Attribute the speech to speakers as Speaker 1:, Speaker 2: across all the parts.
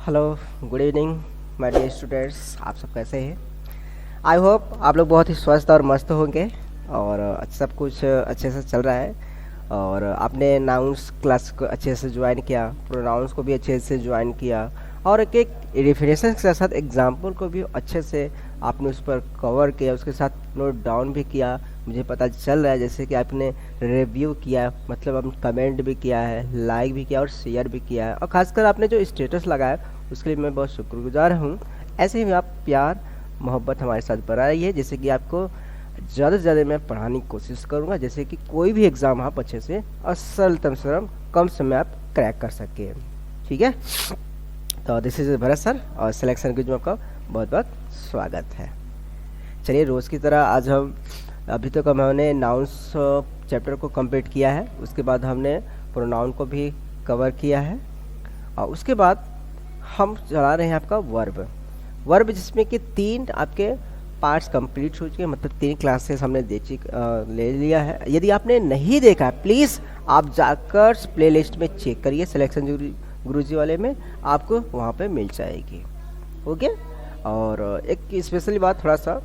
Speaker 1: Hello, good evening my dear students. आप सब कैसे हैं? आई होप आप लोग बहुत ही स्वस्थ और मस्त होंगे और सब कुछ अच्छे से चल रहा है। और आपने नाउन्स क्लास को अच्छे से ज्वाइन किया, प्रोनाउंस को भी अच्छे से ज्वाइन किया और एक एक डेफिनेशन के साथ एग्जाम्पल को भी अच्छे से आपने उस पर कवर किया, उसके साथ नोट डाउन भी किया। मुझे पता चल रहा है जैसे कि आपने रिव्यू किया, मतलब आपने कमेंट भी किया है, लाइक भी किया और शेयर भी किया है, और खासकर आपने जो स्टेटस लगाया उसके लिए मैं बहुत शुक्रगुजार हूँ। ऐसे ही आप प्यार मोहब्बत हमारे साथ बना रही है, जैसे कि आपको ज़्यादा से ज़्यादा मैं पढ़ाने की कोशिश करूँगा, जैसे कि कोई भी एग्ज़ाम आप अच्छे से और सरलतम सरल कम समय आप क्रैक कर सके। ठीक है, तो दिस इज़ भरत सर और सिलेक्शन क्विज में आपका बहुत बहुत स्वागत है। चलिए, रोज़ की तरह आज हम अभी तक हमने नाउन्स चैप्टर को कंप्लीट किया है, उसके बाद हमने प्रोनाउन को भी कवर किया है और उसके बाद हम चला रहे हैं आपका वर्ब जिसमें कि 3 आपके पार्ट्स कंप्लीट हो चुके हैं, मतलब 3 क्लासेस हमने ले लिया है। यदि आपने नहीं देखा प्लीज़ आप जाकर प्लेलिस्ट में चेक करिए, सिलेक्शन गुरुजी वाले में आपको वहाँ पे मिल जाएगी। ओके, और एक स्पेशली बात थोड़ा सा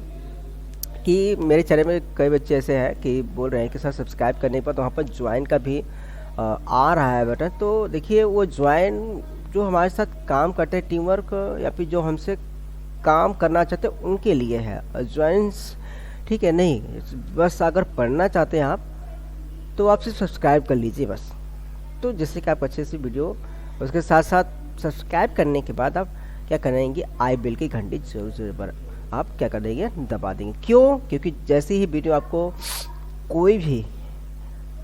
Speaker 1: कि मेरे चैनल में कई बच्चे ऐसे हैं कि बोल रहे हैं कि सर सब्सक्राइब करने पर तो वहाँ पर ज्वाइन का भी आ रहा है बटन। तो देखिए, वो ज्वाइन जो हमारे साथ काम करते हैं, टीम वर्क या फिर जो हमसे काम करना चाहते हैं उनके लिए है ज्वाइंस, ठीक है। नहीं, बस अगर पढ़ना चाहते हैं आप तो आप सिर्फ सब्सक्राइब कर लीजिए बस। तो जिससे कि आप अच्छे से वीडियो, उसके साथ साथ सब्सक्राइब करने के बाद आप क्या करेंगे, आई बेल की घंटी जरूर आप क्या कर देंगे, दबा देंगे। क्यों? क्योंकि जैसे ही वीडियो आपको कोई भी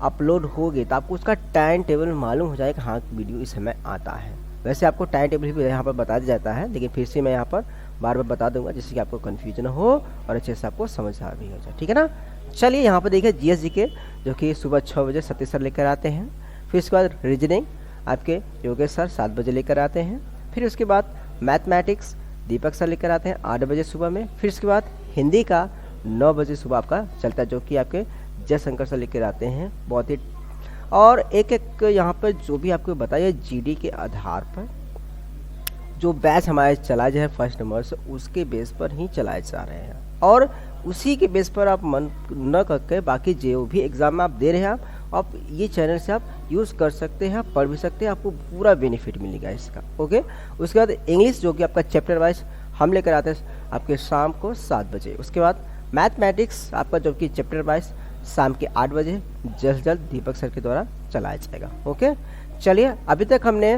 Speaker 1: अपलोड होगी तो आपको उसका टाइम टेबल मालूम हो जाएगा, हाँ वीडियो इस समय आता है। वैसे आपको टाइम टेबल भी यहाँ पर बता दिया जाता है, लेकिन फिर से मैं यहाँ पर बार बार बता दूंगा जिससे कि आपको कन्फ्यूजन हो और अच्छे से आपको समझ आ भी हो जाए, ठीक है ना। चलिए, यहाँ पर देखिए जीएस जीके जो कि सुबह 6 बजे सतीश सर लेकर आते हैं। फिर उसके बाद रीजनिंग आपके योगेश सर 7 बजे लेकर आते हैं। फिर उसके बाद मैथमेटिक्स दीपक सर लेकर आते हैं 8 बजे सुबह में। फिर उसके बाद हिंदी का 9 बजे सुबह आपका चलता है, जो कि आपके जयशंकर सर लेकर आते हैं। बहुत ही और एक एक यहाँ पर जो भी आपको बताइए जीडी के आधार पर जो बैच हमारे चला जाए फर्स्ट नंबर से, उसके बेस पर ही चलाए जा रहे हैं और उसी के बेस पर आप मन न करके बाकी जो भी एग्ज़ाम आप दे रहे हैं आप ये चैनल से आप यूज़ कर सकते हैं, आप पढ़ भी सकते हैं, आपको पूरा बेनिफिट मिलेगा इसका। ओके, उसके बाद इंग्लिश जो कि आपका चैप्टर वाइज हम लेकर आते हैं आपके शाम को 7 बजे। उसके बाद मैथमेटिक्स आपका जो कि चैप्टर वाइज शाम के 8 बजे जल्द दीपक सर के द्वारा चलाया जाएगा। ओके, चलिए, अभी तक हमने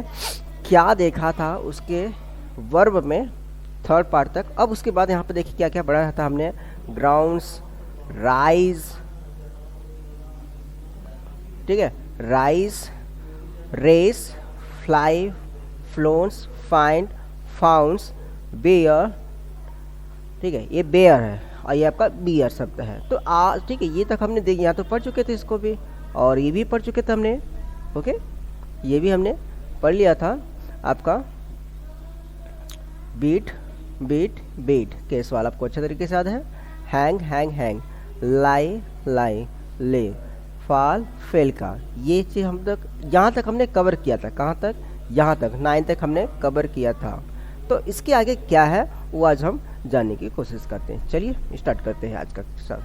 Speaker 1: क्या देखा था उसके वर्ब में 3rd पार्ट तक। अब उसके बाद यहाँ पर देखिए क्या क्या पढ़ा था हमने, ग्राउंड्स, राइज, ठीक है, rise, race, fly, flown, find, founds, bear, ठीक है, ये बेयर है और ये आपका बियर शब्द है। तो आज ठीक है, ये तक हमने देख, यहाँ तो पढ़ चुके थे इसको भी और ये भी पढ़ चुके थे हमने। ओके, ये भी हमने पढ़ लिया था आपका बीट बीट बीट के सवाल आपको अच्छे तरीके से याद है। हैंग हैंग हैंग, लाई लाई ले, फाल फेल का, ये चीज़ हम तक यहाँ तक हमने कवर किया था। कहाँ तक? यहाँ तक 9 तक हमने कवर किया था। तो इसके आगे क्या है वो आज हम जानने की कोशिश करते हैं। चलिए स्टार्ट करते हैं आज का सर।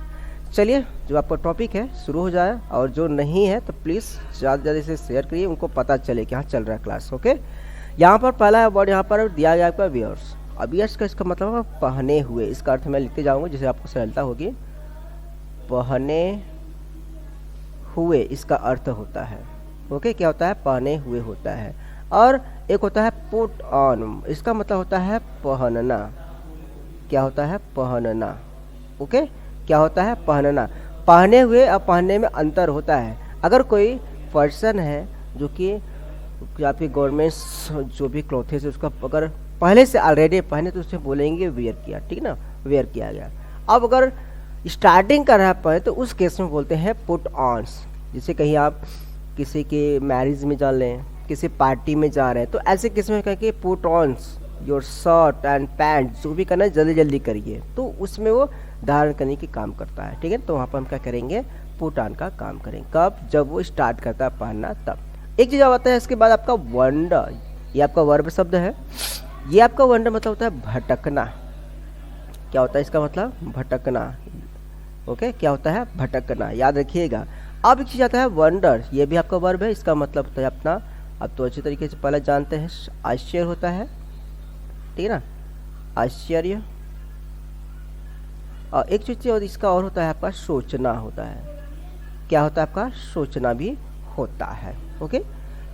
Speaker 1: चलिए, जो आपका टॉपिक है शुरू हो जाए और जो नहीं है तो प्लीज़ ज़्यादा ज़्यादा इसे शेयर करिए, उनको पता चले कि हाँ चल रहा है क्लास। ओके, यहाँ पर पहला वर्ड यहाँ पर दिया गया आपका वियर्स। अब वियर्स का इसका मतलब है पहने हुए, इसका अर्थ मैं लिखते जाऊँगा जिससे आपको सरलता होगी। पहने हुए इसका अर्थ होता है। ओके, क्या होता है? पहने हुए होता है। और एक होता है पुट ऑन, इसका मतलब होता है पहनना। क्या होता है? पहनना। ओके, क्या होता है? पहनना। पहने हुए और पहनने में अंतर होता है। अगर कोई पर्सन है जो कि आपकी गवर्नमेंट्स जो भी क्लॉथेस है उसका अगर पहले से ऑलरेडी पहने तो उससे बोलेंगे वेयर किया, ठीक ना, वेयर किया गया। अब अगर स्टार्टिंग कर रहा है तो उस केस में बोलते हैं पुट ऑन्स। जैसे कहीं आप किसी के मैरिज में जा लें, किसी पार्टी में जा रहे हैं, तो ऐसे केस में कहें कि put ons your shirt and pant, जो भी करना है जल्दी जल्दी करिए, तो उसमें वो धारण करने की काम करता है, ठीक है। तो वहाँ पर हम क्या करेंगे, पुट ऑन का काम करेंगे। कब? जब वो स्टार्ट करता है पहनना तब। एक चीज़ आता है इसके बाद आपका वंडर, ये आपका वर्ब शब्द है। ये आपका वंडर मतलब होता है भटकना। क्या होता है इसका मतलब? भटकना। ओके, क्या होता है? भटकना, याद रखिएगा। अब एक चीज आता है वंडर, ये भी आपका वर्ब है, इसका मतलब होता है अपना, अब तो अच्छी तरीके से पहले जानते हैं, आश्चर्य होता है, ठीक है ना, आश्चर्य। और एक चीज और इसका और होता है आपका सोचना होता है। क्या होता है आपका? सोचना भी होता है। ओके,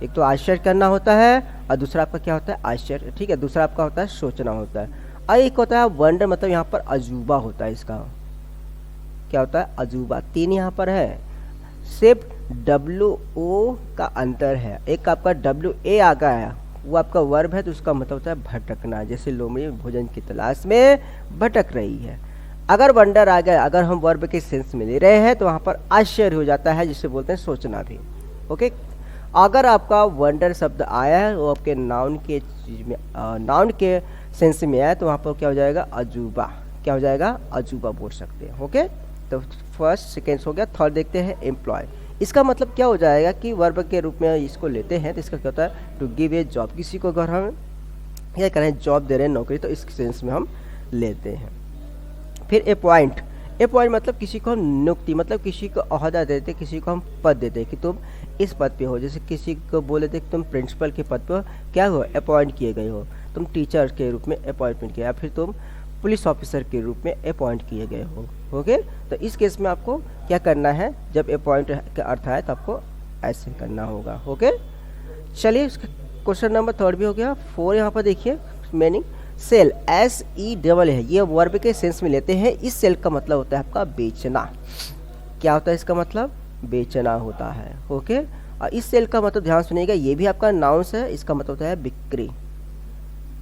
Speaker 1: एक तो आश्चर्य करना होता है और दूसरा आपका क्या होता है? आश्चर्य, ठीक है। दूसरा आपका होता है सोचना होता है। और एक होता है वंडर, मतलब यहाँ पर अजूबा होता है इसका। क्या होता है? अजूबा। तीन यहाँ पर है, सिर्फ WO का अंतर है। एक आपका WA आ गया है, वो आपका वर्ब है, तो उसका मतलब होता है भटकना। जैसे लोमड़ी भोजन की तलाश में भटक रही है। अगर वंडर आ गया, अगर हम वर्ब के सेंस में ले रहे हैं, तो वहाँ पर आश्चर्य हो जाता है, जिसे बोलते हैं सोचना भी। ओके, अगर आपका वंडर शब्द आया है वो आपके नाउन के चीज में, नाउन के सेंस में आया, तो वहाँ पर क्या हो जाएगा? अजूबा। क्या हो जाएगा? अजूबा बोल सकते हैं। ओके, तो फर्स्ट सेकेंड हो गया। थर्ड देखते हैं एम्प्लॉय। इसका मतलब क्या हो जाएगा कि वर्ब के रूप में इसको लेते हैं, तो इसका क्या होता है? To give a job. किसी को अगर हम क्या करें, जॉब दे रहे हैं, नौकरी, तो इस सेंस में हम लेते हैं। फिर अपॉइंट। अपॉइंट मतलब किसी को हम नियुक्ति, मतलब किसी को ओहदा देते, किसी को हम पद देते कि तुम इस पद पे हो। जैसे किसी को बोले थे कि तुम प्रिंसिपल के पद पे हो, क्या हो? अपॉइंट किए गए हो। तुम टीचर के रूप में अपॉइंटमेंट किया, या फिर तुम पुलिस ऑफिसर के रूप में अपॉइंट किए गए हो। ओके, तो इस केस में आपको क्या करना है? जब अपॉइंट का अर्थ आए तो आपको ऐसे करना होगा। ओके, चलिए क्वेश्चन नंबर थर्ड भी हो गया। 4 यहाँ पर देखिए मीनिंग। सेल, SEL है, ये वर्ब के सेंस में लेते हैं। इस सेल का मतलब होता है आपका बेचना। क्या होता है इसका मतलब? बेचना होता है। ओके, और इस सेल का मतलब ध्यान सुनिएगा, ये भी आपका नाउंस है, इसका मतलब होता है बिक्री।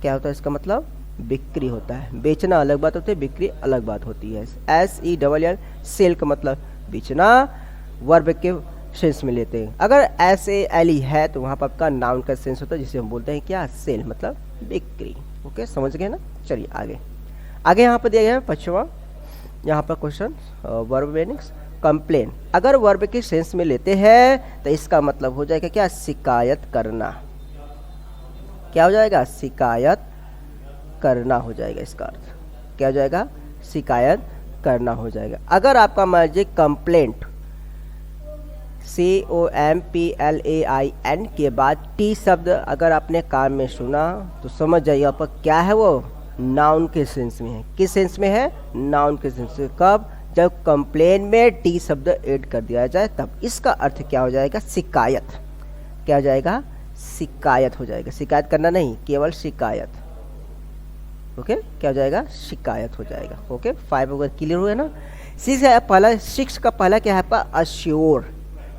Speaker 1: क्या होता है इसका मतलब? बिक्री होता है। बेचना अलग बात होती है, बिक्री अलग बात होती है। SEL, सेल का मतलब बेचना, वर्ब के सेंस में लेते हैं। अगर SALE है तो वहाँ पर आपका नाउन का सेंस होता है, जिसे हम बोलते हैं क्या? सेल, मतलब बिक्री। ओके, समझ गए ना? चलिए आगे। आगे यहाँ पर दिया गया है 5वां यहाँ पर क्वेश्चन, वर्ब मीनिंग्स। कंप्लेन, अगर वर्ब के सेंस में लेते हैं तो इसका मतलब हो जाएगा क्या? शिकायत करना। क्या हो जाएगा? शिकायत करना हो जाएगा इसका अर्थ। क्या हो जाएगा? शिकायत करना हो जाएगा। अगर आपका मर्जी कंप्लेंट, COMPLAIN के बाद T शब्द अगर आपने कान में सुना तो समझ जाइए आपका क्या है, वो नाउन के सेंस में है। किस सेंस में है? नाउन के सेंस में। कब? जब कंप्लेन में T शब्द ऐड कर दिया जाए, तब इसका अर्थ क्या हो जाएगा? शिकायत। क्या हो जाएगा? शिकायत हो जाएगा। शिकायत करना नहीं, केवल शिकायत। ओके, क्या हो जाएगा? शिकायत हो जाएगा। ओके, 5 अगर क्लियर हुआ ना। 6 है पहला, 6 का पहला क्या है आपका? अश्योर।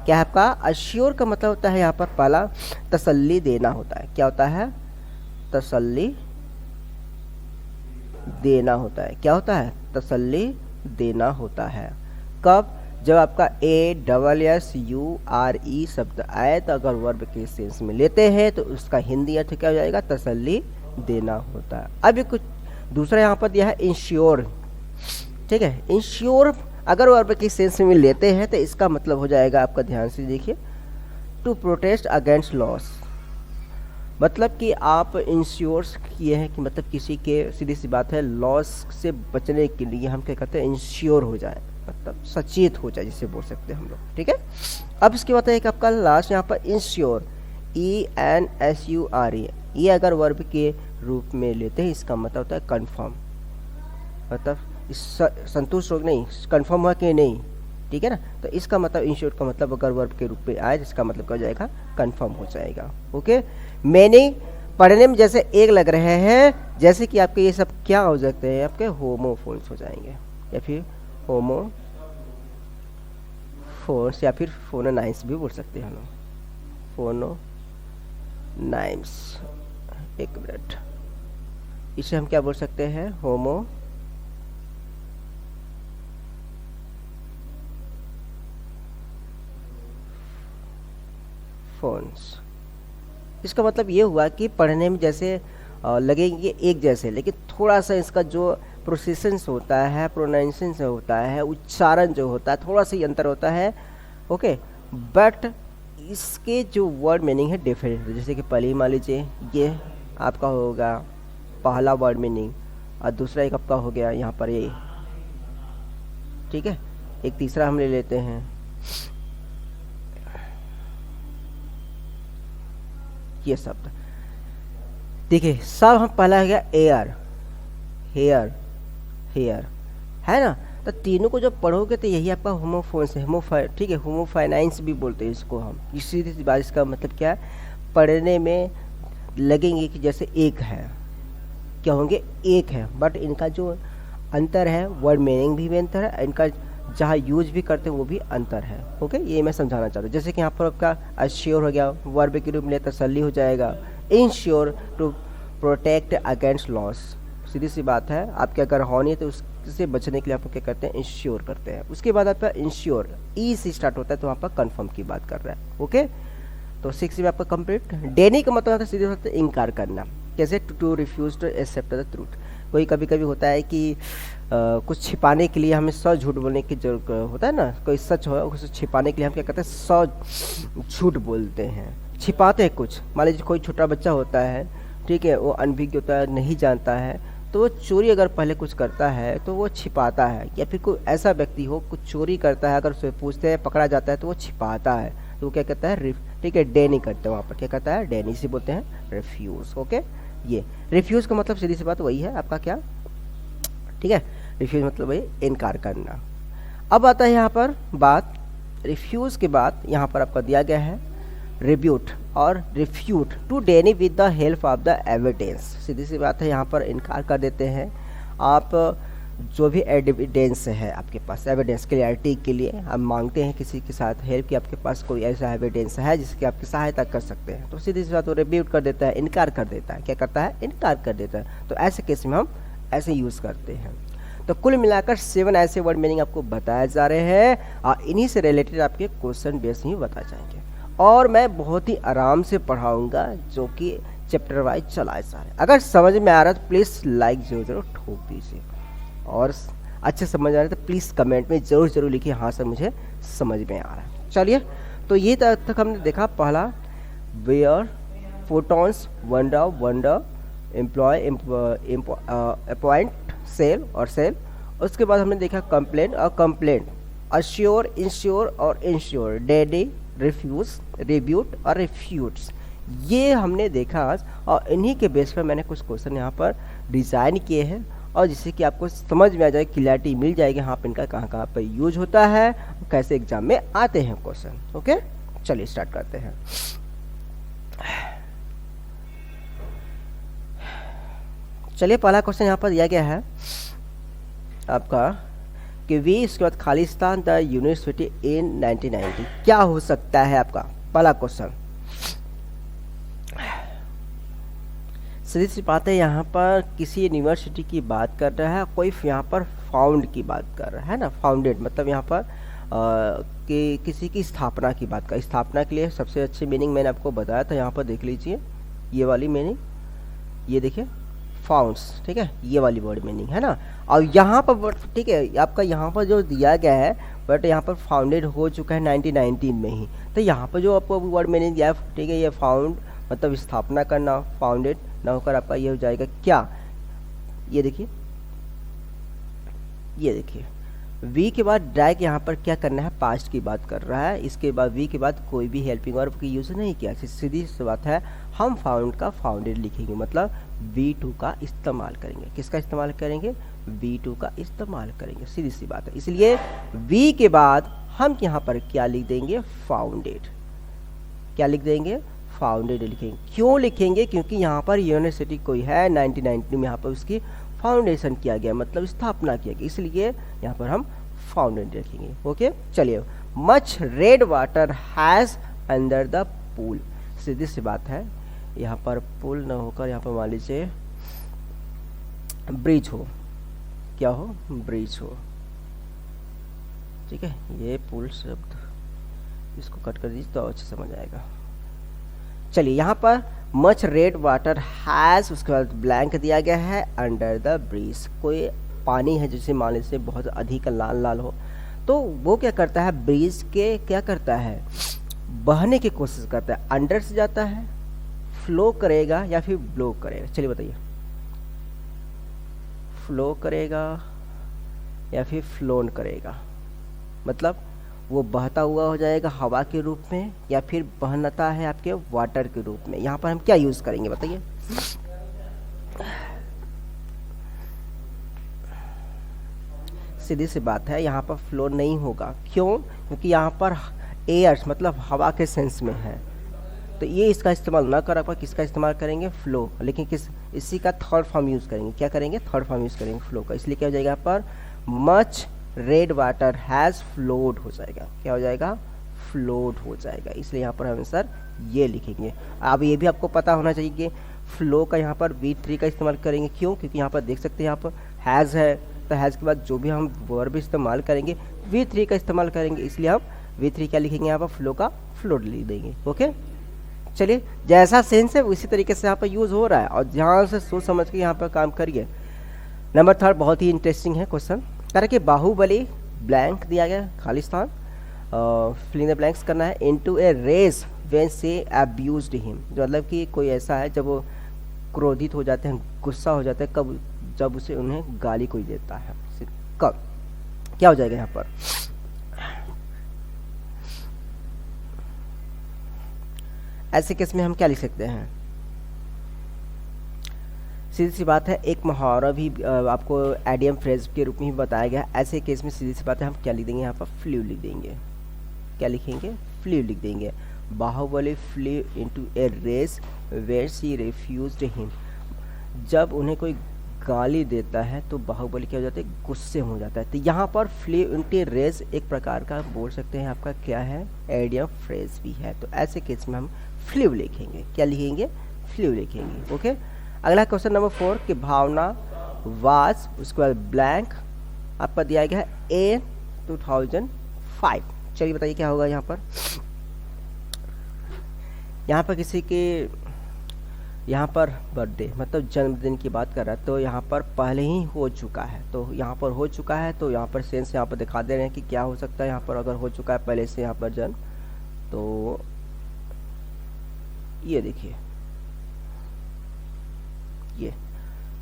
Speaker 1: क्या है आपका? अश्योर का मतलब होता है यहाँ पर पहला तसल्ली देना होता है। क्या होता है? तसल्ली देना होता है। क्या होता है? तसल्ली देना होता है। कब? जब आपका ASSURE शब्द आए, तो अगर वर्ब के सेंस में लेते हैं तो उसका हिंदी अर्थ क्या हो जाएगा? तसल्ली देना होता है। अभी कुछ दूसरा यहाँ पर दिया है इंश्योर। ठीक है, इंश्योर अगर वर्ब के सेंस में लेते हैं तो इसका मतलब हो जाएगा आपका, ध्यान से देखिए, टू प्रोटेस्ट अगेंस्ट लॉस। मतलब कि आप इंश्योर किए हैं कि मतलब किसी के, सीधी सी बात है, लॉस से बचने के लिए हम क्या कहते हैं? इंश्योर हो जाए, मतलब सचेत हो जाए, जिसे बोल सकते हैं हम लोग। ठीक है, अब इसके बाद एक आपका लास्ट यहाँ पर इंश्योर, ENSURE, ये अगर वर्ब के रूप में लेते हैं इसका मतलब होता है कन्फर्म, मतलब संतुष्ट हो नहीं, कन्फर्म हुआ कि नहीं। ठीक है ना, तो इसका मतलब इंश्योर का मतलब अगर वर्ब के रूप में आए, जिसका मतलब क्या हो जाएगा? कन्फर्म हो जाएगा। ओके, मीनिंग पढ़ने में जैसे एक लग रहे हैं, जैसे कि आपके ये सब क्या हो सकते हैं? आपके होमोफोन्स हो जाएंगे, या फिर होमोफोन्स, या फिर फोनोनाइम्स भी बोल सकते हैं हम लोग। फोनोनाइम्स, एक मिनट, इसे हम क्या बोल सकते हैं? फोन्स। इसका मतलब ये हुआ कि पढ़ने में जैसे लगेंगे एक जैसे, लेकिन थोड़ा सा इसका जो प्रोसेशंस होता है, प्रोनाउंसिएशन होता है, उच्चारण जो होता है, थोड़ा सा अंतर होता है। ओके, बट इसके जो वर्ड मीनिंग है डिफरेंट। जैसे कि पहले मान लीजिए ये आपका होगा पहला वर्ड मीनिंग, और दूसरा एक आपका हो गया यहाँ पर ये, ठीक है। एक तीसरा हम ले लेते हैं, ये शब्द देखिए, सब हम पहला हो गया एयर, हेयर, हेयर, है ना। तो तीनों को जब पढ़ोगे तो यही आपका होमोफोन्स है, ठीक है, होमोफाइनाइंस भी बोलते हैं इसको हम। इसी बात इसका मतलब क्या है, पढ़ने में लगेंगे कि जैसे एक है, क्या होंगे, एक है, बट इनका जो अंतर है वर्ड मीनिंग भी अंतर है, इनका जहाँ यूज भी करते हैं वो भी अंतर है। ओके, ये मैं समझाना चाहता हूँ। जैसे कि यहाँ पर आपका अश्योर हो गया, वर्ब के रूप में तसल्ली हो जाएगा। Insure, to protect against loss, सीधी सी बात है, आपके अगर हानि है तो उससे बचने के लिए आपको क्या करते हैं, इंश्योर करते हैं। उसके बाद आपका इंश्योर ई से स्टार्ट होता है, तो वहाँ पर कन्फर्म की बात कर रहा है। ओके, तो 6 में आपका कंप्लीट। डेनी का मतलब होता है सीधे होता है इनकार करना, कैसे, to refuse to accept the truth. कोई कभी कभी होता है कि कुछ छिपाने के लिए हमें 100 झूठ बोलने की जरूरत होता है ना, कोई सच हो उसे छिपाने के लिए हम क्या करते हैं, 100 झूठ बोलते हैं, छिपाते हैं कुछ। मान लीजिए कोई छोटा बच्चा होता है, ठीक है, वो अनभिज्ञ होता है, नहीं जानता है, तो वो चोरी अगर पहले कुछ करता है तो वो छिपाता है। या फिर कोई ऐसा व्यक्ति हो कुछ चोरी करता है, अगर उससे पूछते हैं पकड़ा जाता है तो वो छिपाता है, तो वो क्या कहता है, ठीक है, डे नहीं करते, वहाँ पर क्या कहता है, डे नहीं, इसे बोलते हैं रिफ्यूज। ओके, ये रिफ्यूज का मतलब सीधी सी बात वही है आपका क्या, ठीक है, रिफ्यूज मतलब वही इनकार करना। अब आता है यहाँ पर बात, रिफ्यूज के बाद यहाँ पर आपका दिया गया है रिब्यूट और refute, to deny with the help of the evidence. सीधी सी बात है, यहाँ पर इनकार कर देते हैं आप, जो भी एविडेंस है आपके पास, एविडेंस क्लियरिटी के लिए आप मांगते हैं किसी के साथ हेल्प कि आपके पास कोई ऐसा एविडेंस है जिसकी आपकी सहायता कर सकते हैं, तो सीधी सी बात वो रिब्यूट कर देता है, इनकार कर देता है। क्या करता है, इनकार कर देता है। तो ऐसे केस में हम ऐसे यूज़ करते हैं। तो कुल मिलाकर 7 ऐसे वर्ड मीनिंग आपको बताए जा रहे हैं, और इन्हीं से रिलेटेड आपके क्वेश्चन बेस ही बता जाएंगे, और मैं बहुत ही आराम से पढ़ाऊंगा, जो कि चैप्टर वाइज चलाए जा रहे हैं। अगर समझ में आ रहा है तो प्लीज़ लाइक जरूर ठोक दीजिए, और अच्छे समझ आ रहा है तो प्लीज़ कमेंट में ज़रूर लिखिए, हाँ सर मुझे समझ में आ रहा है। चलिए, तो ये तक हमने देखा पहला wear, photons, wonder, employ, appoint, sell और सेल। उसके बाद हमने देखा कंप्लेंट और कंप्लेंट, अश्योर, इंश्योर और इंश्योर, डेडी, रिफ्यूज, रिब्यूट और रिफ्यूट्स, ये हमने देखा आज। और इन्हीं के बेस पर मैंने कुछ क्वेश्चन यहाँ पर डिज़ाइन किए हैं, और जिससे कि आपको समझ में आ जाए, क्लियरिटी मिल जाएगी हाँ इनका कहाँ पर यूज होता है, कैसे एग्जाम में आते हैं क्वेश्चन। ओके, चलिए स्टार्ट करते हैं। चलिए, पहला क्वेश्चन यहाँ पर दिया गया है आपका कि वी, इसके बाद खालिस्तान द यूनिवर्सिटी इन 1990, क्या हो सकता है आपका पहला क्वेश्चन। सीधी सी बात है, यहाँ पर किसी यूनिवर्सिटी की बात कर रहा है, कोई यहाँ पर फाउंड की बात कर रहा है ना, फाउंडेड मतलब यहाँ पर कि किसी की स्थापना की बात कर। स्थापना के लिए सबसे अच्छी मीनिंग मैंने आपको बताया था, यहाँ पर देख लीजिए, ये वाली मीनिंग, ये देखिए फाउंड्स, ठीक है, ये वाली वर्ड मीनिंग है ना। और यहाँ पर ठीक है, आपका यहाँ पर जो दिया गया है, बट यहाँ पर फाउंडेड हो चुका है 1919 में ही, तो यहाँ पर जो आपको वर्ड मीनिंग दिया है, ठीक है, ये फाउंड मतलब स्थापना करना, फाउंडेड ना होकर आपका ये हो जाएगा क्या, ये देखिए, ये देखिए, वी के बाद डायरेक्ट यहाँ पर क्या करना है, पास्ट की बात कर रहा है। इसके बाद वी के बाद कोई भी हेल्पिंग वर्ब की यूज़ नहीं किया, सीधी सी बात है, हम फाउंड का फाउंडेड लिखेंगे, मतलब V2 का इस्तेमाल करेंगे। किसका इस्तेमाल करेंगे, V2 का इस्तेमाल करेंगे, सीधी सी बात है। इसलिए V के बाद हम यहाँ पर क्या लिख देंगे, फाउंडेड। क्या लिख देंगे, फाउंडेड लिखेंगे। क्यों लिखेंगे, क्योंकि यहाँ पर यूनिवर्सिटी कोई है 1919 में, यहाँ पर उसकी फाउंडेशन किया गया, मतलब स्थापना किया गया, इसलिए यहाँ पर हम फाउंडेड रखेंगे। ओके, चलिए, much red water has under the pool, सीधी सी बात है, यहाँ पर पुल न होकर यहाँ पर मान लीजिए ब्रिज हो, क्या हो, ब्रिज हो, ठीक है, ये पुल शब्द इसको कट कर दीजिए तो अच्छे समझ आएगा। चलिए, यहाँ पर मच रेड वाटर हैज़, उसके बाद ब्लैंक दिया गया है, अंडर द ब्रिज, कोई पानी है जैसे मान लीजिए बहुत अधिक लाल लाल हो, तो वो क्या करता है, ब्रिज के क्या करता है, बहने की कोशिश करता है, अंडर से जाता है, फ्लो करेगा या फिर ब्लो करेगा, चलिए बताइए, फ्लो करेगा या फिर फ्लोन करेगा, मतलब वो बहता हुआ हो जाएगा हवा के रूप में या फिर बहता है आपके वाटर के रूप में। यहाँ पर हम क्या यूज़ करेंगे बताइए। सीधी सी बात है, यहाँ पर फ्लो नहीं होगा। क्यों? क्योंकि यहाँ पर एयर्स मतलब हवा के सेंस में है, तो ये इसका इस्तेमाल ना कर पाए, किसका इस्तेमाल करेंगे? फ्लो। लेकिन इसी का थर्ड फॉर्म यूज़ करेंगे। क्या करेंगे? थर्ड फॉर्म यूज़ करेंगे फ्लो का। इसलिए क्या हो जाएगा यहाँ पर? Much red water has flowed हो जाएगा। क्या हो जाएगा? फ्लोड हो जाएगा। इसलिए यहाँ पर हम आंसर ये लिखेंगे। अब ये भी आपको पता होना चाहिए कि फ्लो का यहाँ पर V3 का इस्तेमाल करेंगे। क्यों? क्योंकि यहाँ पर देख सकते हैं, यहाँ पर हैज़ है, तो हैज़ के बाद जो भी हम वर्ब इस्तेमाल करेंगे V3 का इस्तेमाल करेंगे। इसलिए हम V3 क्या लिखेंगे यहाँ पर? फ्लो का फ्लोड लिख देंगे। ओके, चलिए, जैसा सेंस है उसी तरीके से यहाँ पर यूज़ हो रहा है, और ध्यान से सोच समझ के यहाँ पर काम करिए। नंबर थर्ड बहुत ही इंटरेस्टिंग है क्वेश्चन। कह रहा कि बाहुबली ब्लैंक दिया गया खालिस्तान, फिल इन द ब्लैंक्स करना है, into a rage when she abused him. जो मतलब कि कोई ऐसा है जब वो क्रोधित हो जाते हैं, गुस्सा हो जाते हैं, कब? जब उसे उन्हें गाली कोई देता है। कब? क्या हो जाएगा यहाँ पर? ऐसे केस में हम क्या लिख सकते हैं? सीधी सी बात है, एक मुहावरा भी आपको एडियम फ्रेज के रूप में ही बताया गया। ऐसे केस में सीधी सी बात है, हम क्या लिख देंगे यहाँ पर? फ्लू लिख देंगे। क्या लिखेंगे? फ्लू लिख देंगे। Baahubali flew into a rage where she refused him. जब उन्हें कोई गाली देता है तो बाहुबली क्या हो जाता है? गुस्से हो जाता है। तो यहाँ पर फ्लू इनटू रेस एक प्रकार का बोल सकते हैं आपका क्या है? एडियम फ्रेज भी है। तो ऐसे केस में हम फ्लू लिखेंगे। क्या लिखेंगे? फ्लू लिखेंगे। ओके, अगला क्वेश्चन नंबर 4 कि भावना वाज, उसके बाद ब्लैंक आपका दिया गया है in 2005। चलिए बताइए क्या होगा यहाँ पर? यहाँ पर किसी के यहाँ पर बर्थडे मतलब जन्मदिन की बात कर रहा है, तो यहाँ पर पहले ही हो चुका है, तो यहाँ पर हो चुका है, तो यहाँ पर सेंस यहाँ पर दिखा दे रहे हैं कि क्या हो सकता है यहाँ पर अगर हो चुका है पहले से यहाँ पर जन्म। तो ये देखिए, ये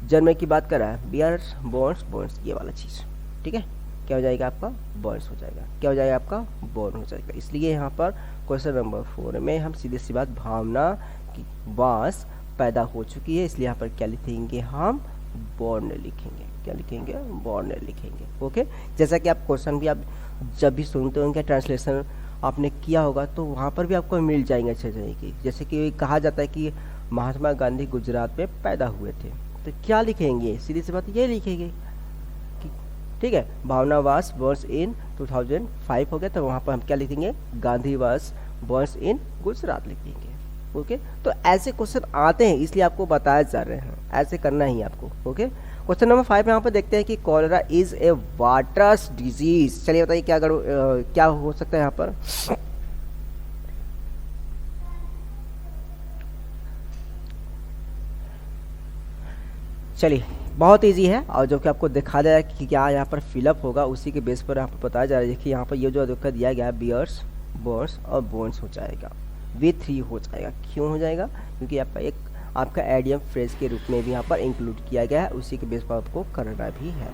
Speaker 1: जन्म की बात कर रहा है, बियर बोन्स बोन्स ये वाला चीज़, ठीक है। क्या हो जाएगा आपका? बोन्स हो जाएगा। क्या हो जाएगा आपका? बोन हो जाएगा। इसलिए यहाँ पर क्वेश्चन नंबर 4 में हम सीधी सी बात भावना की वास पैदा हो चुकी है, इसलिए यहाँ पर क्या लिखेंगे? हम बोर्न लिखेंगे। क्या लिखेंगे? बोर्न लिखेंगे। ओके, जैसा कि आप क्वेश्चन भी आप जब भी सुनते होंगे, ट्रांसलेशन आपने किया होगा, तो वहाँ पर भी आपको मिल जाएंगे अच्छे तरीके। जैसे कि कहा जाता है कि महात्मा गांधी गुजरात में पैदा हुए थे, तो क्या लिखेंगे? सीधी सी बात ये लिखेंगे, ठीक है। भावना वास बॉर्न्स इन 2005 हो गया, तो वहाँ पर हम क्या लिखेंगे? गांधी वास बॉर्न्स इन गुजरात लिखेंगे। ओके, तो ऐसे क्वेश्चन आते हैं, इसलिए आपको बताया जा रहे हैं, ऐसे करना ही आपको। ओके, क्वेश्चन नंबर 5 यहाँ पर देखते हैं कि cholera is a waters disease. चलिए बताइए क्या हो सकता है यहाँ पर? चलिए, बहुत इजी है, और जो कि आपको दिखा दे रहा है कि क्या यहाँ पर फिलअप होगा, उसी के बेस पर आपको बताया जा रहा है कि यहाँ पर ये जो दिक्कत दिया गया है बियर्स बोर्स और बोन्स हो जाएगा, V3 हो जाएगा। क्यों हो जाएगा? क्योंकि आपका एडियम फ्रेज के रूप में भी यहाँ पर इंक्लूड किया गया है, उसी के बेस पर आपको करना भी है।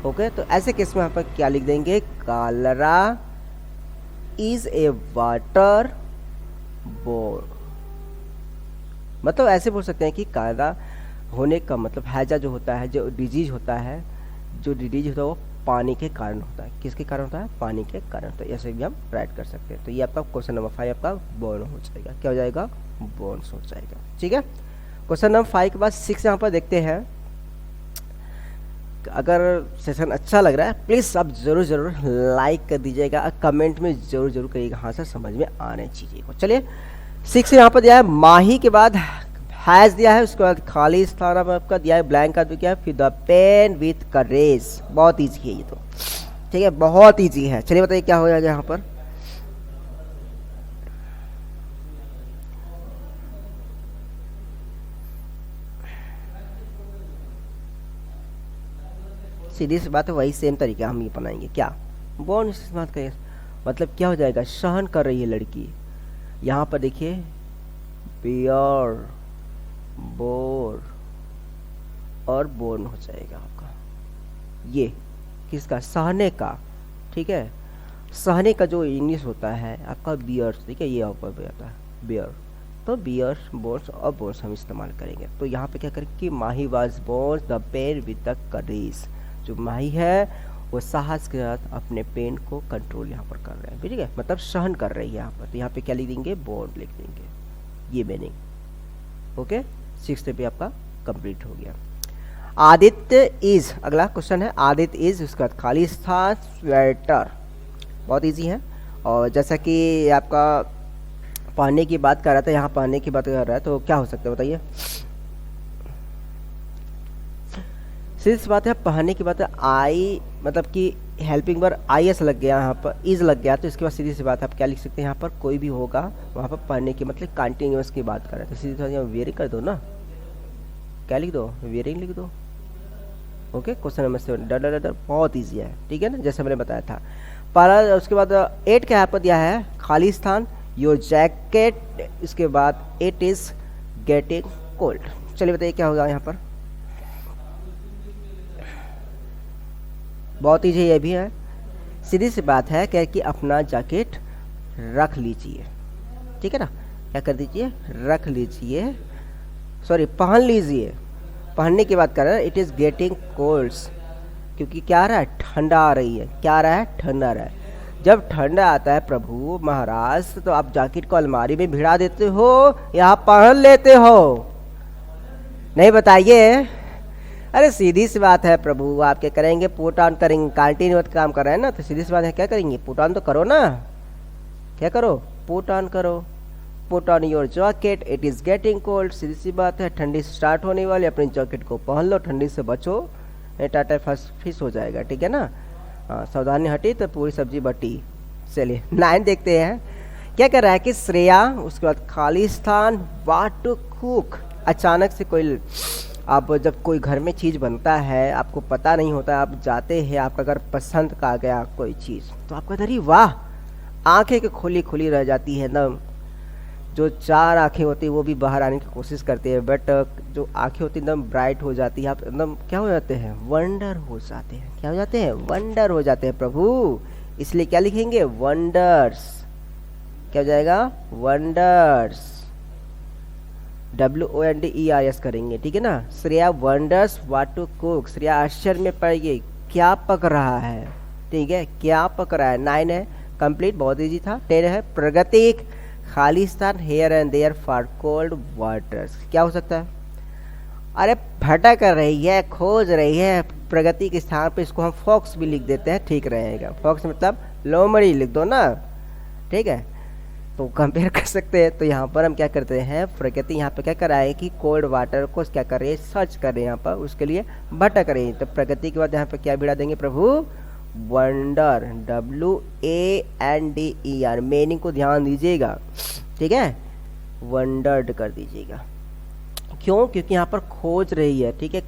Speaker 1: ओके, तो ऐसे केस में यहाँ पर क्या लिख देंगे? Cholera is a water borne. मतलब ऐसे बोल सकते हैं कि कॉलेरा होने का मतलब हैजा जो होता है, जो डिजीज होता है, वो पानी के कारण होता है। किसके कारण होता है? पानी के कारण। तो ऐसे भी हम राइट कर सकते हैं। तो ये आपका क्वेश्चन नंबर 5 आपका बोर्न हो जाएगा। क्या हो जाएगा? बोर्न्स हो जाएगा। ठीक है, क्वेश्चन नंबर 5 के बाद 6 यहाँ पर देखते हैं। अगर सेशन अच्छा लग रहा है प्लीज़ आप ज़रूर लाइक कर दीजिएगा, और कमेंट में ज़रूर करिएगा हाँ सर समझ में आने चीज़ें को। चलिए, 6 यहाँ पर दिया है माही के बाद हैज़ दिया है, उसके बाद खाली स्थान आपका दिया है, ब्लैंक का दिया है, फिर द पेन विथ करेज। बहुत ईजी है ये तो, ठीक है, बहुत ईजी है। चलिए बताइए क्या हो जाएगा यहाँ पर? सीधी सी बात है, वही सेम तरीका हम ये बनाएंगे। क्या? बोर्न इस बात का मतलब क्या हो जाएगा? सहन कर रही है लड़की। यहाँ पर देखिए बियर बोर और बोर्न हो जाएगा आपका। ये किसका, सहने का, ठीक है। सहने का जो इंग्लिश होता है आपका बियर्स, ठीक है, ये ऊपर पे आता है बियर, तो बियर्स बोन्स और बोन्स हम इस्तेमाल करेंगे। तो यहाँ पे क्या करेंगे कि Mahi was bones the pain with the courage, जो माही है वो साहस के साथ अपने पेन को कंट्रोल यहाँ पर कर रहे हैं, ठीक है, मतलब सहन कर रही है यहाँ पर। तो यहाँ पे क्या लिख देंगे, बोन लिख देंगे, ये मीनिंग। ओके, 6 पे आपका कंप्लीट हो गया। आदित्य इज, अगला क्वेश्चन है आदित्य इज, उसके बाद खालिस्तान स्वेटर, बहुत इजी है। और जैसा कि आपका पहनने की बात कर रहा था, यहाँ पहनने की बात कर रहा है, तो क्या हो सकता है बताइए। सीधी सी बात है, पहनने की बात है, आई मतलब कि हेल्पिंग वर्ब आई एस लग गया, यहाँ पर इज लग गया, तो इसके बाद सीधी सी बात है आप क्या लिख सकते हैं, यहाँ पर कोई भी होगा वहाँ पर पहनने की मतलब कंटिन्यूअस की बात कर रहे हैं, तो सीधी सी बात यहाँ वेयरिंग कर दो ना, क्या लिख दो, वेयरिंग लिख दो। ओके, क्वेश्चन नंबर 7 डर डर डर, बहुत ईजी है, ठीक है ना, जैसे मैंने बताया था। पहला, उसके बाद 8 का यहाँ पर दिया है खालिस्तान योर जैकेट, इसके बाद इट इज गेटिंग कोल्ड। चलिए बताइए क्या होगा यहाँ पर, बहुत ईजी ये भी है, सीधी सी बात है क्या कि अपना जैकेट रख लीजिए, ठीक है ना, क्या कर दीजिए, रख लीजिए, सॉरी पहन लीजिए, पहनने की बात कर रहे हैं। इट इज़ गेटिंग कोल्ड्स, क्योंकि क्या आ रहा है, ठंडा आ रही है, क्या आ रहा है, ठंडा आ रहा है। जब ठंडा आता है प्रभु महाराज, तो आप जैकेट को अलमारी में भिड़ा देते हो या पहन लेते हो, नहीं बताइए। अरे सीधी सी बात है प्रभु, आप क्या करेंगे, पुट ऑन करेंगे, कंटिन्यूअस काम कर रहे हैं ना, तो सीधी सी बात है क्या करेंगे, पुट ऑन तो करो ना, क्या करो, पुट ऑन करो, put on your jacket it is getting cold, सीधी सी बात है, ठंडी से स्टार्ट होने वाली, अपनी जैकेट को पहन लो, ठंडी से बचो, टाटा फिस हो जाएगा, ठीक है ना। सावधानी हटी तो पूरी सब्जी बटी। चलिए 9 देखते हैं, क्या कर रहा है कि श्रेया, उसके बाद खालिस्तान वाट टू कुक। अचानक से कोई, आप जब कोई घर में चीज़ बनता है आपको पता नहीं होता, आप जाते हैं, आपका अगर पसंद का आ गया कोई चीज़, तो आपका अरे वाह, आंखें की खुली खुली रह जाती है एकदम, जो 4 आंखें होती है वो भी बाहर आने की कोशिश करती है, बट जो आंखें होती है एकदम ब्राइट हो जाती है, आप एकदम क्या हो जाते हैं, वंडर हो जाते हैं, क्या हो जाते हैं, वंडर हो जाते हैं प्रभु, इसलिए क्या लिखेंगे, वंडर्स, क्या हो जाएगा, वंडर्स, WONDERS करेंगे, ठीक है ना। Shreya wonders what to cook, Shreya आश्चर्य में पड़ गई, क्या पक रहा है, ठीक है, क्या पक रहा है। 9 है कंप्लीट, बहुत इजी था। 10 है प्रगति खालिस्तान here and there for cold waters, क्या हो सकता है, अरे भटक कर रही है, खोज रही है, प्रगति के स्थान पे इसको हम फॉक्स भी लिख देते हैं, ठीक रहेगा, फॉक्स मतलब लोमड़ी लिख दो ना, ठीक है, तो कंपेयर कर सकते हैं। तो यहाँ पर हम क्या करते हैं, प्रगति यहाँ पे क्या कर रहा है कि कोल्ड वाटर को क्या कर रही है, सर्च कर रहे हैं, यहाँ पर उसके लिए भटक रही है, तो प्रगति के बाद यहाँ पे क्या भिड़ा देंगे प्रभु, वंडर, WANDER, मीनिंग को ध्यान दीजिएगा, ठीक है, वंडर्ड कर दीजिएगा, क्यों, क्योंकि यहाँ पर खोज रही है, ठीक है,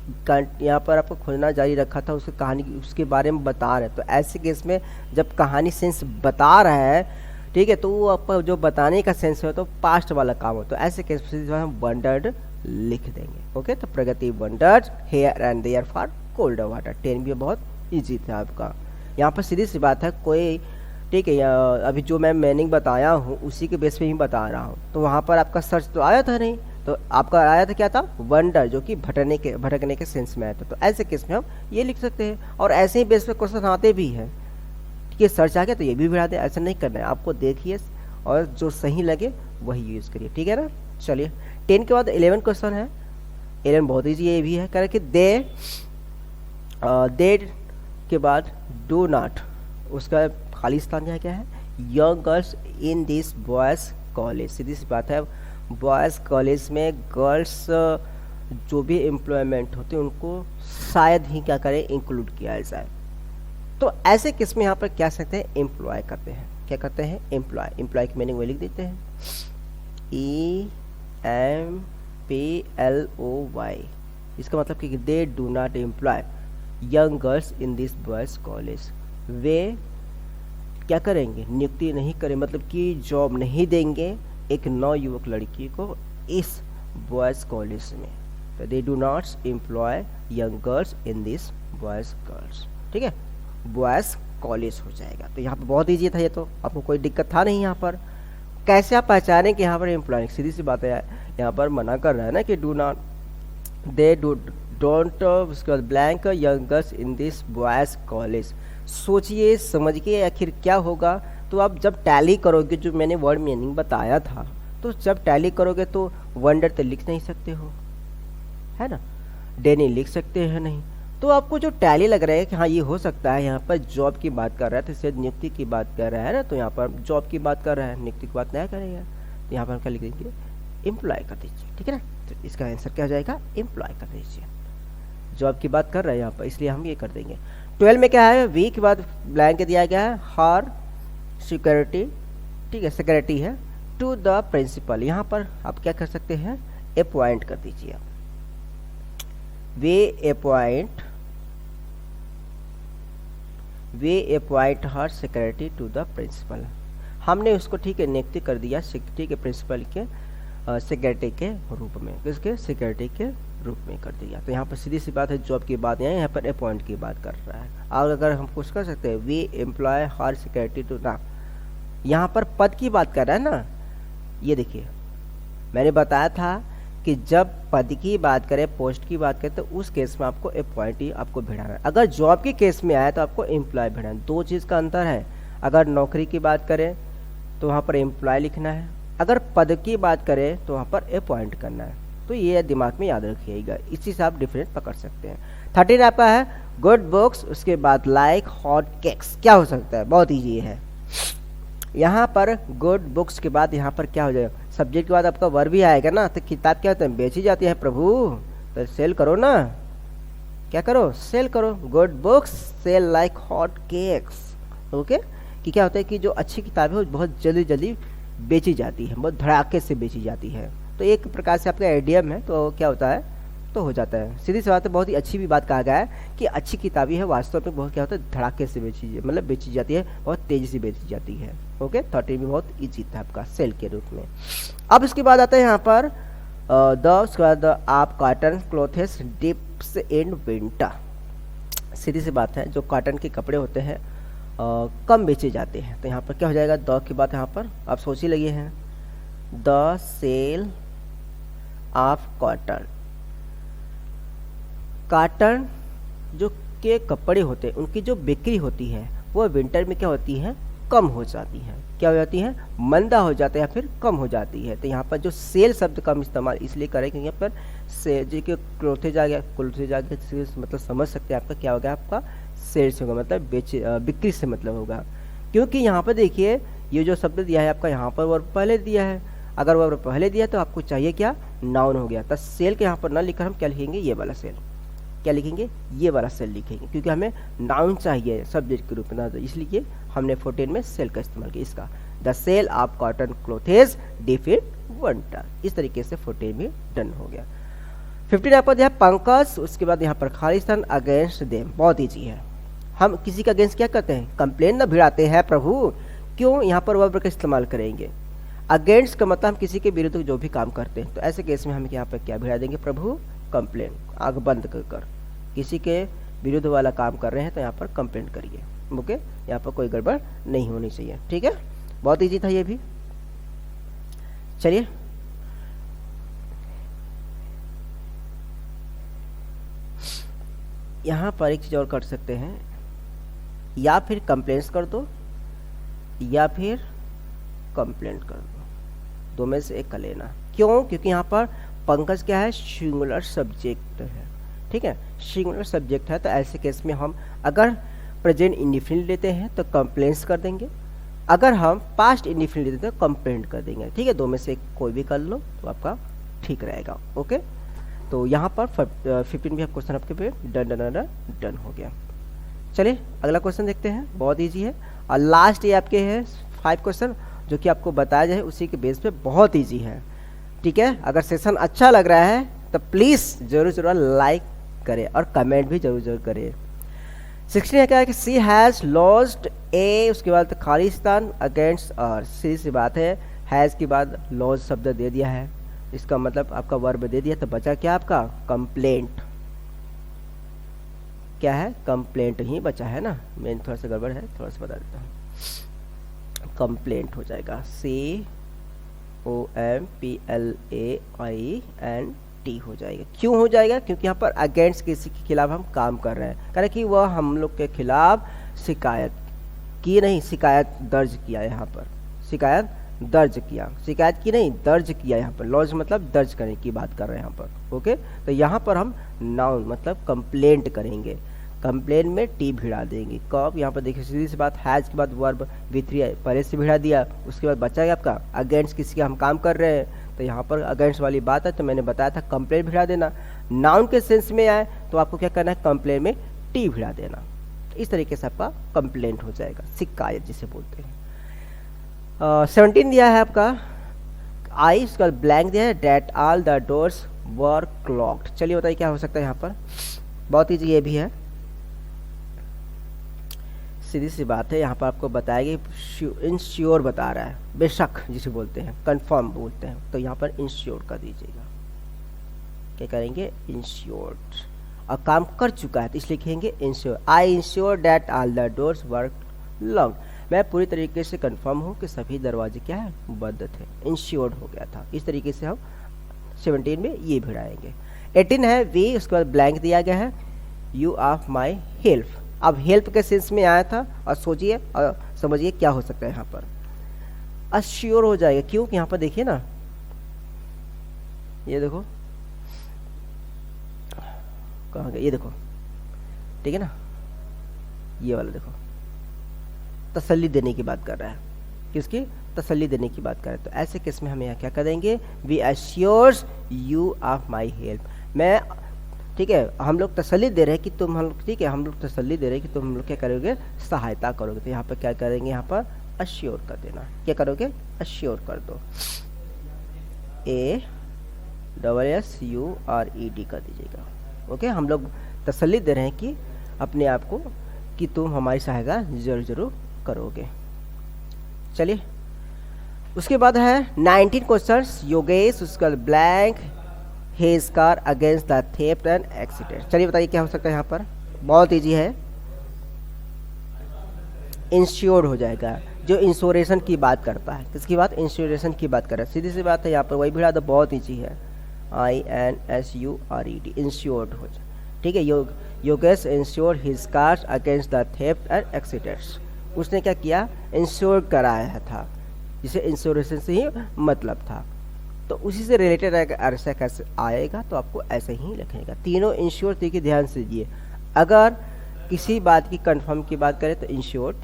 Speaker 1: यहाँ पर आपको खोजना जारी रखा था, उसकी कहानी उसके बारे में बता रहे हैं, तो ऐसे केस में जब कहानी सेंस बता रहा है, ठीक है, तो वो आपका जो बताने का सेंस है तो पास्ट वाला काम हो, तो ऐसे केस में हम वंडर्ड लिख देंगे। ओके, तो Pragati wandered here and there for cold water. 10 भी बहुत ईजी था आपका, यहाँ पर सीधी सी बात है, कोई, ठीक है, अभी जो मैं मीनिंग बताया हूँ उसी के बेस पे ही बता रहा हूँ, तो वहाँ पर आपका सर्च तो आया था नहीं, तो आपका आया था क्या था, वंडर, जो कि भटकने के सेंस में आया था, तो ऐसे केस में हम ये लिख सकते हैं, और ऐसे ही बेस पे क्वेश्चन आते भी हैं, ठीक है, सर्च आ गया तो ये भी भिड़ा दे, ऐसा नहीं करना है आपको, देखिए और जो सही लगे वही यूज़ करिए, ठीक है ना। चलिए 10 के बाद 11 क्वेश्चन है, 11 बहुत ईजी ये भी है, कह रहे कि दे के बाद डू नॉट, उसका खालिस्तान यहाँ क्या है, young girls in this boys college, सीधी सी बात है, बॉयज़ कॉलेज में गर्ल्स जो भी एम्प्लॉयमेंट होते हैं उनको शायद ही क्या करें, इंक्लूड किया जाए, तो ऐसे केस में यहाँ पर क्या सकते हैं, एम्प्लॉय करते हैं, क्या करते हैं, एम्प्लॉय, एम्प्लॉय की मीनिंग वो लिख देते हैं, EMPLOY, इसका मतलब कि they do not employ young girls in this boys college, वे क्या करेंगे, नियुक्ति नहीं करें, मतलब कि जॉब नहीं देंगे एक नवयुवक लड़की को इस बॉयज़ कॉलेज में, तो they do not employ young girls in this boys girls, ठीक है, बॉयज़ कॉलेज हो जाएगा। तो यहाँ पर बहुत ईजी था ये, तो आपको कोई दिक्कत था नहीं। यहाँ पर कैसे आप पहचानें कि यहाँ पर एम्प्लॉय, सीधी सी बात है, यहाँ पर मना कर रहा है ना कि डू नॉट, दे डोंट उसके बाद blank young girls in this boys college. सोचिए समझिए आखिर क्या होगा। तो आप जब टैली करोगे, जो मैंने वर्ड मीनिंग बताया था, तो जब टैली करोगे तो वंडर तो लिख नहीं सकते हो, है ना, डे नहीं लिख सकते हैं नहीं। तो आपको जो टैली लग रहा है कि हाँ ये हो सकता है, यहाँ पर जॉब की बात कर रहा है तो शायद नियुक्ति की बात कर रहा है ना, तो यहाँ पर जॉब की बात कर रहा है, नियुक्ति की बात नहीं करेगा। तो यहाँ पर हम क्या लिख देंगे, एम्प्लॉय कर दीजिए, ठीक है ना। तो इसका आंसर क्या हो जाएगा, एम्प्लॉय कर दीजिए। जॉब की बात कर रहा है यहाँ पर, इसलिए हम ये कर देंगे। 12 में क्या है, वी के बाद ब्लैंक दिया गया है, हर सिक्योरिटी, ठीक है, सिक्योरिटी है टू द प्रिंसिपल। यहाँ पर आप क्या कर सकते हैं, अपॉइंट कर दीजिए आप, वे appoint her security to the principal. हमने उसको, ठीक है, नियुक्ति कर दिया, ठीक है, प्रिंसिपल के सिक्योरिटी के रूप में, किसके, सिक्योरिटी के रूप में कर दिया। तो यहाँ पर सीधी सी बात है, जॉब की बात यहाँ पर अपॉइंट की बात कर रहा है। और अगर हम कुछ कर सकते हैं, we employ her security too ना, यहाँ पर पद की बात कर रहा है ना। ये देखिए मैंने बताया था कि जब पद की बात करें, पोस्ट की बात करें, तो उस केस में आपको अपॉइंटी आपको भिड़ाना है। अगर जॉब के केस में आया तो आपको एम्प्लॉय भिड़ाना, दो चीज़ का अंतर है। अगर नौकरी की बात करें तो वहाँ पर एम्प्लॉय लिखना है, अगर पद की बात करें तो वहाँ पर अपॉइंट करना है। तो ये दिमाग में याद रखिएगा, इसी से आप डिफरेंट पकड़ सकते हैं। 13 आपका है गुड बुक्स, उसके बाद लाइक हॉट केक्स। क्या हो सकता है, बहुत ईजी है। यहाँ पर गुड बुक्स के बाद यहाँ पर क्या हो जाएगा, सब्जेक्ट के बाद आपका वर्ब भी आएगा ना। तो किताब क्या होता है, बेची जाती है प्रभु, तो सेल करो ना, क्या करो, सेल करो। Good books sell like hot cakes. Okay, कि क्या होता है कि जो अच्छी किताबें वो बहुत जल्दी जल्दी बेची जाती है, बहुत धड़ाके से बेची जाती है। तो एक प्रकार से आपका एडियम है, तो क्या होता है, तो हो जाता है। सीधी सी बात है, बहुत ही अच्छी भी बात कहा गया है कि अच्छी किताबें है वास्तव में बहुत क्या होता है, धड़ाके से बेची जाती है, बहुत तेज़ी से बेची जाती है। ओके, 13 भी बहुत ईजी था आपका सेल के रूप में। अब इसके बाद आता है यहाँ पर उसके बाद आप cotton clothes dips in winter. सीधी सी बात है, जो कॉटन के कपड़े होते हैं कम बेचे जाते हैं। तो यहाँ पर क्या हो जाएगा, द की बात यहाँ पर आप सोच ही लगे हैं, the sale of cotton. Cotton जो के कपड़े होते हैं उनकी जो बिक्री होती है वो विंटर में क्या होती है, कम हो जाती है। क्या हो जाती है, मंदा हो जाता है या फिर कम हो जाती है। तो यहाँ पर जो सेल शब्द का हम इस्तेमाल इसलिए करें क्योंकि यहाँ पर से जो कि क्लोथेज आ गया, क्लोथेज आ गया, मतलब समझ सकते हैं आपका क्या होगा, आपका सेल्स होगा, मतलब बिक्री से मतलब होगा। क्योंकि यहाँ पर देखिए ये जो शब्द दिया है आपका, यहाँ पर वर्ब पहले दिया है। अगर वर्ब पहले दिया तो आपको चाहिए क्या, नाउन हो गया। तो सेल के यहाँ पर ना लिखकर हम क्या लिखेंगे, ये वाला सेल, क्या लिखेंगे, ये वाला सेल लिखेंगे, क्योंकि हमें नाउन चाहिए सब्जेक्ट के रूप में, इसलिए हमने 14 में सेल का इस्तेमाल किया। इसका the sale of cotton clothes dip in winter, इस तरीके से 14 में डन हो गया। 15 आपको दिया पंकज, उसके बाद यहाँ पर खालिस्तान अगेंस्ट देम। बहुत ईजी है, हम किसी का अगेंस्ट क्या करते हैं, कंप्लेन ना भिड़ाते हैं प्रभु। क्यों, यहाँ पर वर्ब का इस्तेमाल करेंगे। अगेंस्ट का मतलब हम किसी के विरुद्ध जो भी काम करते हैं, तो ऐसे केस में हम यहाँ पर क्या भिड़ा देंगे, प्रभु कंप्लेन, आग बंद कर किसी के विरुद्ध वाला काम कर रहे हैं तो यहाँ पर कंप्लेंट करिए। ओके, यहाँ पर कोई गड़बड़ नहीं होनी चाहिए, ठीक है। बहुत इजी था ये भी। चलिए यहाँ पर एक चीज़ और कर सकते हैं, या फिर कंप्लेंट्स कर दो या फिर कंप्लेंट कर दो, दो में से एक कर लेना। क्यों, क्योंकि यहाँ पर पंकज क्या है, सिंगुलर सब्जेक्ट है, ठीक है, सिंगुलर सब्जेक्ट है। तो ऐसे केस में हम अगर प्रेजेंट इंडिफिनिट लेते हैं तो कंप्लेंट्स कर देंगे, अगर हम पास्ट इंडिफिनिट लेते हैं तो कंप्लेंट कर देंगे, ठीक है। दो में से कोई भी कर लो तो आपका ठीक रहेगा। ओके, तो यहाँ पर 15 भी आप क्वेश्चन आपके पे डन हो गया। चलिए अगला क्वेश्चन देखते हैं, बहुत ईजी है। और लास्ट ये आपके हैं 5 क्वेश्चन जो कि आपको बताया जाए उसी के बेस पे, बहुत ईजी है, ठीक है। अगर सेशन अच्छा लग रहा है तो प्लीज़ जरूर लाइक करें और कमेंट भी जरूर करें। 16 क्या है कि सी हैज़ लॉस्ट ए, उसके बाद खालिस्तान अगेंस्ट और, सीधी सी बात है, हैज़ के बाद लॉज शब्द दे दिया है, इसका मतलब आपका वर्ब दे दिया, तो बचा क्या आपका कंप्लेंट। क्या है, कंप्लेंट ही बचा है ना, मेन थोड़ा सा गड़बड़ है, थोड़ा सा बता देता हूँ। कंप्लेंट हो जाएगा COMPLAINT हो जाएगा। क्यों हो जाएगा, क्योंकि यहाँ पर अगेंस्ट किसी के खिलाफ हम काम कर रहे हैं, कारण कि वह हम लोग के खिलाफ शिकायत की नहीं, शिकायत दर्ज किया। यहाँ पर शिकायत दर्ज किया, शिकायत की नहीं दर्ज किया। यहाँ पर लॉज मतलब दर्ज करने की बात कर रहे हैं यहाँ पर। ओके, तो यहाँ पर हम नाउन मतलब कंप्लेंट करेंगे, कंप्लेन में टी भिड़ा देंगे। कब, यहाँ पर देखिए सीधी सी बात, हैज के बाद वर्ब V3 पहले से भिड़ा दिया, उसके बाद बचा आपका अगेंस्ट किसी का हम काम कर रहे हैं, तो यहाँ पर अगेंस्ट वाली बात है, तो मैंने बताया था कंप्लेन भिड़ा देना। नाउन के सेंस में आए तो आपको क्या करना है, कंप्लेन में टी भिड़ा देना। इस तरीके से आपका कंप्लेंट हो जाएगा, शिकायत जिसे बोलते हैं। 17 दिया है आपका, आई उसका ब्लैंक दिया है, that all the doors were locked. चलिए बताइए क्या हो सकता है यहाँ पर, बहुत ईजी ये भी है, सीधी सी बात है। यहाँ पर आपको बताएगी इंश्योर बता रहा है, बेशक जिसे बोलते हैं, कंफर्म बोलते हैं, तो यहाँ पर इंश्योर कर दीजिएगा। क्या करेंगे, इंश्योर्ड, और काम कर चुका है तो इसलिए लिखेंगे ensure. I ensure date all the doors were locked, मैं पूरी तरीके से कंफर्म हूँ कि सभी दरवाजे क्या है, बंद थे, इंश्योर्ड हो गया था। इस तरीके से हम 17 में ये भिड़ाएंगे। 18 है वी, उसके बाद ब्लैंक दिया गया है, यू ऑफ माई हेल्प। अब हेल्प के सेंस में आया था, और सोचिए और समझिए क्या हो सकता है यहाँ पर, अश्योर हो जाएगा। क्यों, यहाँ पर देखिए ना, ये देखो कहाँ गया, ये देखो, ठीक है ना, ये वाला देखो, तसल्ली देने की बात कर रहा है, किसकी, तसल्ली देने की बात कर रहा है। तो ऐसे केस में हम यहाँ क्या कर देंगे, we assures you of my help. मैं, ठीक है, हम लोग तसल्ली दे रहे हैं कि तुम, हम लोग, ठीक है, हम लोग तसल्ली दे रहे हैं कि तुम हम लोग क्या करोगे, सहायता करोगे। तो यहाँ पर क्या करेंगे, यहाँ पर अश्योर कर देना। क्या करोगे, अश्योर कर दो, ASSURED कर दीजिएगा। ओके, हम लोग तसल्ली दे रहे हैं कि अपने आप को कि तुम हमारी सहायता जरूर जरूर करोगे। चलिए उसके बाद है 19 क्वेश्चंस, योगेश उसका blank his car against the theft and accident. चलिए बताइए क्या हो सकता है यहाँ पर, बहुत इजी है, इंश्योर्ड हो जाएगा, जो इंश्योरेशन की बात करता है। किसकी बात, इंश्योरेशन की बात कर रहा है, सीधी सी बात है, यहाँ पर वही भिड़ा दो, बहुत इजी है, INSURED, इंश्योर्ड हो जाए। ठीक है, Yogesh ensure his car against the theft and accidents. उसने क्या किया, इंश्योर कराया था, जिसे इंश्योरेशन से ही मतलब था, तो उसी से रिलेटेड ऐसा कैसे आएगा, तो आपको ऐसे ही लिखेगा। तीनों इंश्योर, देखिए ध्यान से दीजिए, अगर किसी बात की कंफर्म की बात करें तो इंश्योर्ड,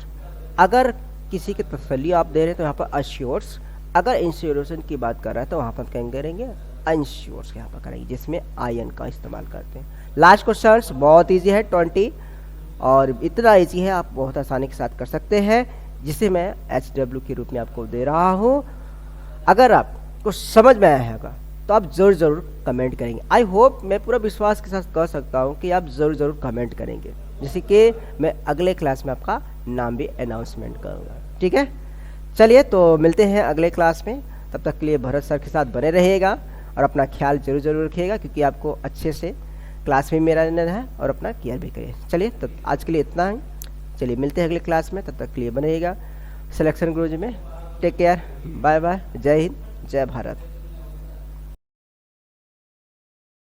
Speaker 1: अगर किसी की तसल्ली आप दे रहे हैं तो यहाँ पर अश्योर्स, अगर इंश्योरेशन की बात कर रहा है तो वहाँ पर क्या करेंगे, इंश्योर्स यहाँ पर करेंगे, जिसमें IN का इस्तेमाल करते हैं। लास्ट क्वेश्चन बहुत ईजी है 20, और इतना ईजी है आप बहुत आसानी के साथ कर सकते हैं, जिसे मैं HW के रूप में आपको दे रहा हूँ। अगर आपको समझ में आया होगा तो आप ज़रूर ज़रूर कमेंट करेंगे। आई होप, मैं पूरा विश्वास के साथ कह सकता हूँ कि आप ज़रूर ज़रूर कमेंट करेंगे, जैसे कि मैं अगले क्लास में आपका नाम भी अनाउंसमेंट करूँगा। ठीक है, चलिए तो मिलते हैं अगले क्लास में, तब तक के लिए भरत सर के साथ बने रहिएगा और अपना ख्याल जरूर जरूर रखिएगा, क्योंकि आपको अच्छे से क्लास में मेरा रहना है और अपना केयर भी करिए। चलिए तो आज के लिए इतना ही, चलिए मिलते हैं अगले क्लास में, तब तक के लिए बने रहिएगा सिलेक्शन गुरुजी में। टेक केयर, बाय बाय, जय हिंद, जय भारत।